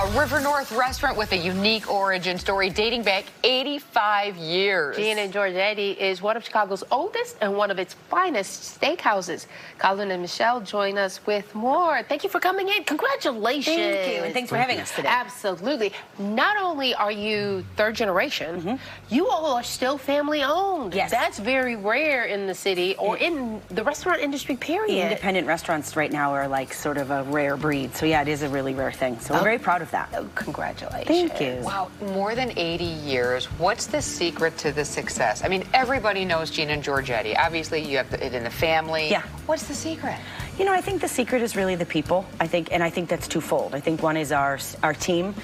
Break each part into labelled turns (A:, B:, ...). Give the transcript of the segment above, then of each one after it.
A: A River North restaurant with a unique origin story dating back 85 years.
B: Gene Georgetti is one of Chicago's oldest and one of its finest steakhouses. Collin and Michelle join us with more. Thank you for coming in. Congratulations.
C: Thank you, and thanks for having us today.
B: Absolutely. Not only are you third generation, you all are still family owned.
C: Yes.
B: That's very rare in the city or in the restaurant industry, period.
C: Independent restaurants right now are like sort of a rare breed. So yeah, it is a really rare thing. So we're very proud of that.
B: Oh, congratulations.
C: Thank you.
A: Wow, more than 80 years. What's the secret to the success? I mean, everybody knows Gene Georgetti. Obviously, you have it in the family.
C: Yeah.
A: What's the secret?
C: You know, I think the secret is really the people. I think that's twofold. I think one is our team.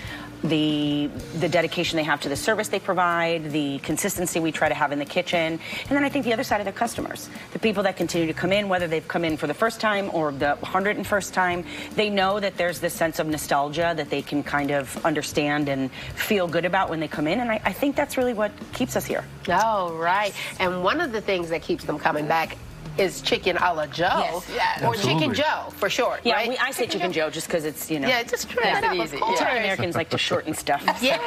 C: The dedication they have to the service they provide, the consistency we try to have in the kitchen, and then I think the other side of the customers, the people that continue to come in, whether they've come in for the first time or the 101st time, they know that there's this sense of nostalgia that they can kind of understand and feel good about when they come in, and I think that's really what keeps us here.
B: Oh, right. And one of the things that keeps them coming back is chicken a la Joe.
A: Yes.
B: Or Chicken Joe, for short,
C: Yeah,
B: right?
C: I say Chicken Joe just because it's, you know.
B: Yeah, just try it out, of course.
C: Americans like to shorten stuff.
B: Yeah.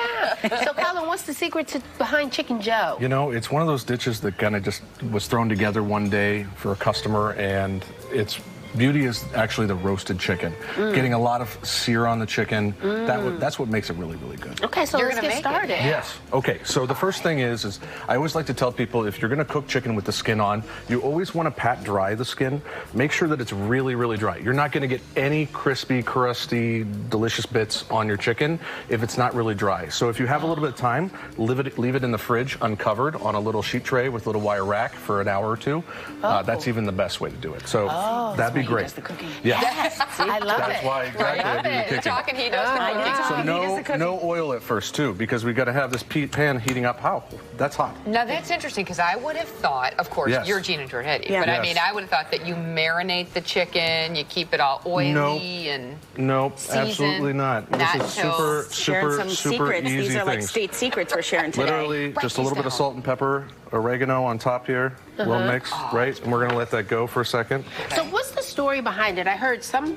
B: So, Collin, what's the secret behind Chicken Joe?
D: You know, it's one of those dishes that kind of just was thrown together one day for a customer, and its beauty is actually the roasted chicken. Getting a lot of sear on the chicken, that's what makes it really, really good.
B: Okay, so let's get started.
D: Yes. Okay, so the first thing is I always like to tell people, if you're going to cook chicken with the skin on, you always want to pat dry the skin. Make sure that it's really, really dry. You're not going to get any crispy, crusty, delicious bits on your chicken if it's not really dry. So if you have a little bit of time, leave it in the fridge uncovered on a little sheet tray with a little wire rack for an hour or two. That's even the best way to do it. So that'd be great.
C: He does the cooking.
B: Yes. I love
D: That's why exactly I do the cooking.
A: Talking, he does the cooking.
D: So no oil at first too, because we got to have this pan heating up. How? That's hot.
A: Now that's interesting, because I would have thought, of course, you're Gene Georgetti, but I mean, I would have thought that you marinate the chicken, you keep it all oily and
D: absolutely not. This is super
C: secrets.
D: easy
C: These are like
D: things.
C: state secrets we're sharing today.
D: Literally, just a little bit of salt and pepper, oregano on top here, a little mix, right? And we're going to let that go for a second.
B: So what's the story behind it? I heard some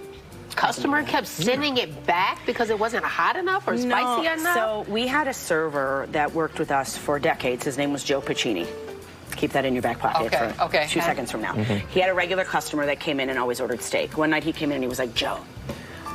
B: customer kept sending it back because it wasn't hot enough or spicy enough.
C: So we had a server that worked with us for decades. His name was Joe Piccini. Keep that in your back pocket for 2 seconds from now. He had a regular customer that came in and always ordered steak. One night he came in and he was like, Joe,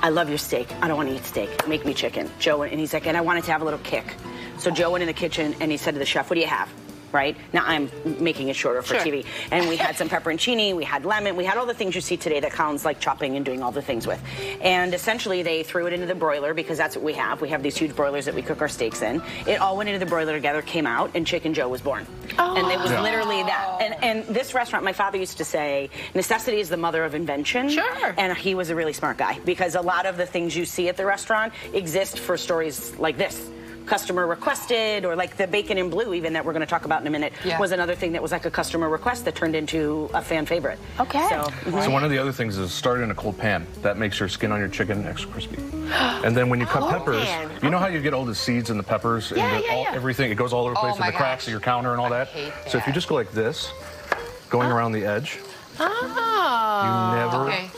C: I love your steak. I don't want to eat steak. Make me chicken. Joe, and he's like, and I want it to have a little kick. So Joe went in the kitchen and he said to the chef, what do you have? Right? Now I'm making it shorter for TV. And we had some pepperoncini, we had lemon, we had all the things you see today that Collin's like chopping and doing all the things with. And essentially they threw it into the broiler because that's what we have. We have these huge broilers that we cook our steaks in. It all went into the broiler together, came out, and Chicken Joe was born. And it was literally that. And this restaurant, my father used to say, necessity is the mother of invention.
B: Sure.
C: And he was a really smart guy because a lot of the things you see at the restaurant exist for stories like this. Customer requested, or like the bacon and blue even that we're going to talk about in a minute was another thing that was like a customer request that turned into a fan favorite.
B: Okay.
D: So one of the other things is start in a cold pan. That makes your skin on your chicken extra crispy. And then when you cut peppers, you know how you get all the seeds and the peppers and everything, it goes all over the place in the cracks of your counter and all that? So if you just go like this, going around the edge, you never...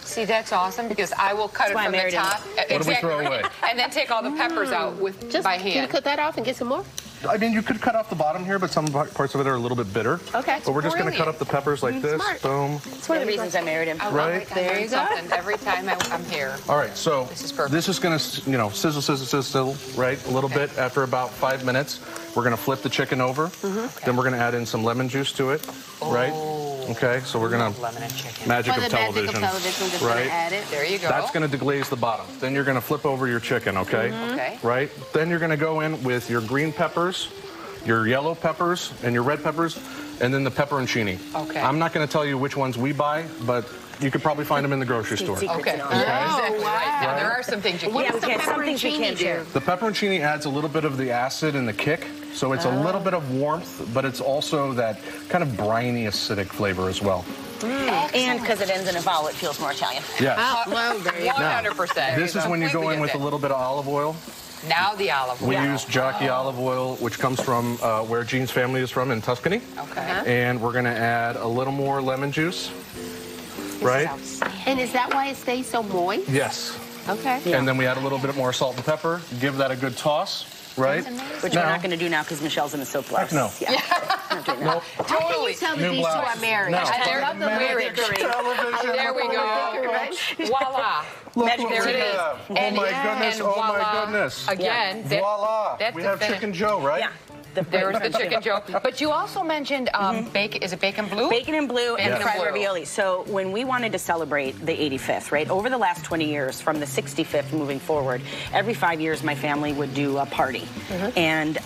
A: See, that's awesome, because I will cut it from the top.
D: What do we throw away?
A: And then take all the peppers out by hand.
B: Can you cut that off and get some more?
D: I mean, you could cut off the bottom here, but some parts of it are a little bit bitter.
B: Okay.
D: But we're just going to cut up the peppers like this.
B: Smart.
D: Boom.
C: It's one of the reasons I married him.
D: Right?
A: There you go. Every time I'm here.
D: All right, so this is going to, you know, sizzle, sizzle, sizzle, right? A little bit. After about 5 minutes, we're going to flip the chicken over. Then we're going to add in some lemon juice to it, right? Okay, so we're going to magic of television, right?
B: Add it.
A: There you go.
D: That's going to deglaze the bottom. Then you're going to flip over your chicken, okay? Right? Then you're going to go in with your green peppers, your yellow peppers, and your red peppers, and then the pepperoncini. Okay. I'm not going to tell you which ones we buy, but you could probably find them in the grocery store.
A: Okay. Exactly right. Now, there are some things you can't do.
C: Some things you can't do.
D: The pepperoncini adds a little bit of the acid and the kick, so it's a little bit of warmth, but it's also that kind of briny, acidic flavor as well.
C: And because it ends in a vowel, it feels more Italian.
D: Yes.
B: Well, there you go.
A: 100%.
D: This is when you go in with a little bit of olive oil.
A: Now the olive oil.
D: We use Jockey olive oil, which comes from where Gene's family is from in Tuscany.
A: Okay.
D: And we're going to add a little more lemon juice. Right?
B: And is that why it stays so moist?
D: Yes.
B: Okay.
D: And then we add a little bit more salt and pepper. Give that a good toss. Right?
C: Which we're not going to do now because Michelle's in the silk blouse.
D: No.
C: Yeah. Not doing that.
D: Nope.
B: Totally. Tell me these two are married.
D: No.
B: I love the marriage.
A: There we go. Voila.
D: There
A: it is.
D: Oh my goodness. Oh my goodness.
A: Again.
D: Voila.
A: That's
D: We have Chicken Joe, right?
C: Yeah.
A: There's the Chicken Joe. But you also mentioned bacon. Is it bacon blue?
C: Bacon and blue and fried
A: blue.
C: ravioli. So when we wanted to celebrate the 85th, right, over the last 20 years, from the 65th moving forward, every 5 years my family would do a party. And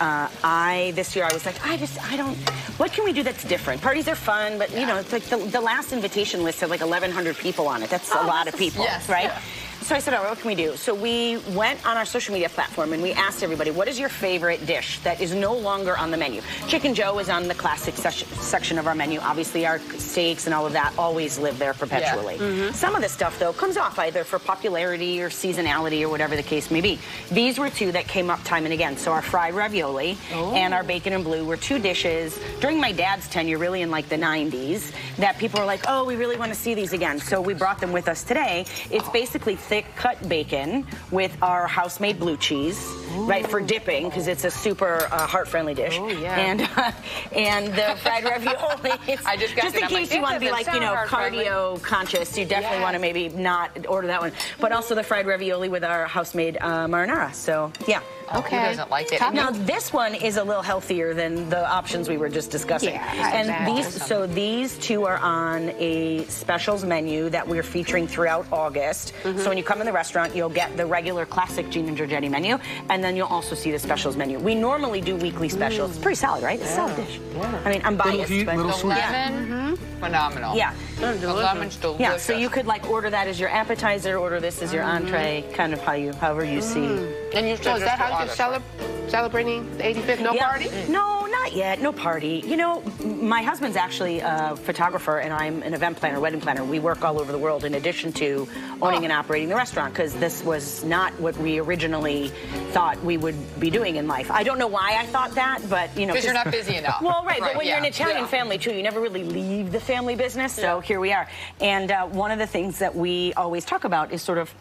C: this year I was like, I don't, what can we do that's different? Parties are fun, but you know, it's like the last invitation list had like 1,100 people on it. That's a lot of people, right? Yeah. So I said, all right, what can we do? So we went on our social media platform and we asked everybody, what is your favorite dish that is no longer on the menu? Chicken Joe is on the classic section of our menu. Obviously, our steaks and all of that always live there perpetually. Yeah. Some of the stuff, though, comes off either for popularity or seasonality or whatever the case may be. These were two that came up time and again. So our fried ravioli and our bacon and blue were two dishes during my dad's tenure, really in like the 90s, that people were like, oh, we really want to see these again. So we brought them with us today. It's basically thick cut bacon with our house-made blue cheese, right, for dipping, because it's a super heart-friendly dish. And the fried ravioli.
A: I just got
C: in case you want to be like, you know, cardio conscious, you definitely want to maybe not order that one. But also the fried ravioli with our house-made marinara. So, yeah.
A: Okay. Who doesn't like it?
C: Now, this one is a little healthier than the options we were just discussing. Yeah, these two are on a specials menu that we're featuring throughout August. So when you come in the restaurant, you'll get the regular classic Gene and Georgetti menu, and then you'll also see the specials menu. We normally do weekly specials. It's pretty solid, right? It's a solid dish. I mean, I'm biased, but
A: the lemon, phenomenal.
C: Yeah.
A: The lemon's delicious.
C: Yeah, so you could like order that as your appetizer, order this as your entree, kind of however you see.
A: And you
B: so is that how you're celebrating the 85th? No party?
C: No, not yet. No party. You know, my husband's actually a photographer, and I'm an event planner, wedding planner. We work all over the world in addition to owning and operating the restaurant, because this was not what we originally thought we would be doing in life. I don't know why I thought that, but, you know.
A: Because you're not busy enough.
C: Well, right, but when you're an Italian family, too, you never really leave the family business, so here we are. And one of the things that we always talk about is sort of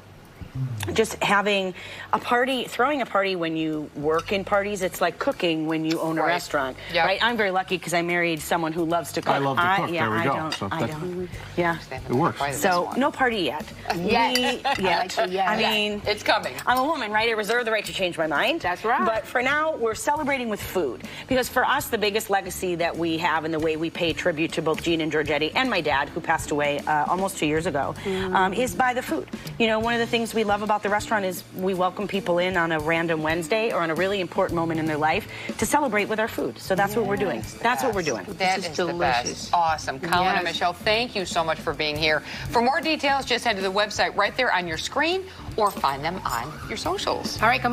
C: just having a party, throwing a party when you work in parties. It's like cooking when you own a restaurant, right? I'm very lucky because I married someone who loves to cook.
D: I love to cook.
C: Yeah,
D: there we go.
C: I don't. Yeah,
D: it works.
C: So no party yet. I mean,
A: it's coming.
C: I'm a woman, right? I reserve the right to change my mind.
B: That's right.
C: But for now, we're celebrating with food, because for us, the biggest legacy that we have and the way we pay tribute to both Gene and Georgetti and my dad, who passed away almost 2 years ago, is by the food. You know, one of the things we love about the restaurant is we welcome people in on a random Wednesday or on a really important moment in their life to celebrate with our food. So that's what we're doing. That's what we're doing.
A: That is delicious. The best. Awesome. Collin and Michelle, thank you so much for being here. For more details, just head to the website right there on your screen or find them on your socials.
B: All right.